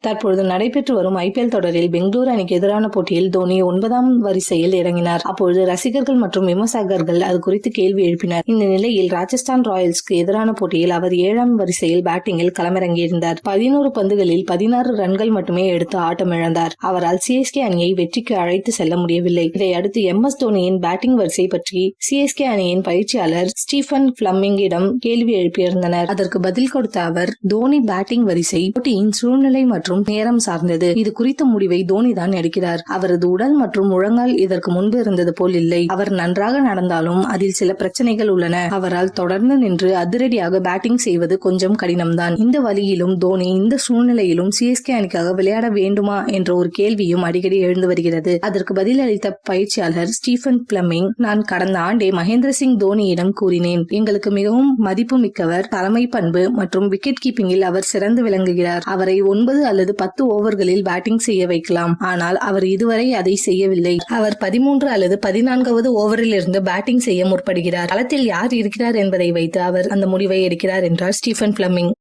தற்பொழுது நடைபெற்று வரும் IPL தொடரில் பெங்களூரு அணிக்கு எதிரான போட்டியில் தோனி 9ஆம் வரிசையில் இறங்கினார். அப்பொழுது ரசிகர்கள் மற்றும் விமர்சகர்கள் அது குறித்து கேள்வி எழுப்பினர். இந்த நிலையில் ராஜஸ்தான் ராயல்ஸ்க்கு எதிரான போட்டியில் அவர் 7ஆம் வரிசையில் பேட்டிங்கில் களமிறங்கியிருந்தார். 11 பந்துகளில் 16 ரன்கள் மட்டுமே எடுத்து ஆட்டமிழந்தார். அவரால் CSK அணியை வெற்றிக்கு அழைத்து செல்ல முடியவில்லை. இதையடுத்து MS தோனியின் பேட்டிங் வரிசை பற்றி CSK அணியின் பயிற்சியாளர் ஸ்டீபன் பிளமிங்கிடம் கேள்வி எழுப்பியிருந்தனர். அதற்கு பதில் கொடுத்த அவர், தோனி பேட்டிங் வரிசை போட்டியின் சூழ்நிலை மற்றும் நேரம் சார்ந்தது. இது குறித்த முடிவை தோனி தான் எடுக்கிறார். அவரது உடல் மற்றும் முழங்கால் இதற்கு முன்பு இருந்தது போல் இல்லை. அவர் நன்றாக நடந்தாலும் அதில் சில பிரச்சனைகள் உள்ளன. அவரால் தொடர்ந்து நின்று அதிரடியாக பேட்டிங் செய்வது கொஞ்சம் கடினம்தான். இந்த வழியிலும் தோனி இந்த சூழ்நிலையிலும் CSK அணிக்காக விளையாட வேண்டுமா என்ற ஒரு கேள்வியும் அடிக்கடி எழுந்து வருகிறது. அதற்கு பதில் அளித்த பயிற்சியாளர் ஸ்டீபன் பிளமிங், நான் கடந்த ஆண்டே மகேந்திர சிங் தோனியிடம் கூறினேன், எங்களுக்கு மிகவும் மதிப்பு மிக்கவர், தலைமை பண்பு மற்றும் விக்கெட் கீப்பிங்கில் அவர் சிறந்து விளங்குகிறார். அவரை 9 அல்லது 10 ஓவர்களில் பேட்டிங் செய்ய வைக்கலாம். ஆனால் அவர் இதுவரை அதை செய்யவில்லை. அவர் 13 அல்லது 14வது ஓவரில் இருந்து பேட்டிங் செய்ய முற்படுகிறார். களத்தில் யார் இருக்கிறார் என்பதை வைத்து அவர் அந்த முடிவை எடுக்கிறார் என்றார் ஸ்டீபன் பிளமிங்.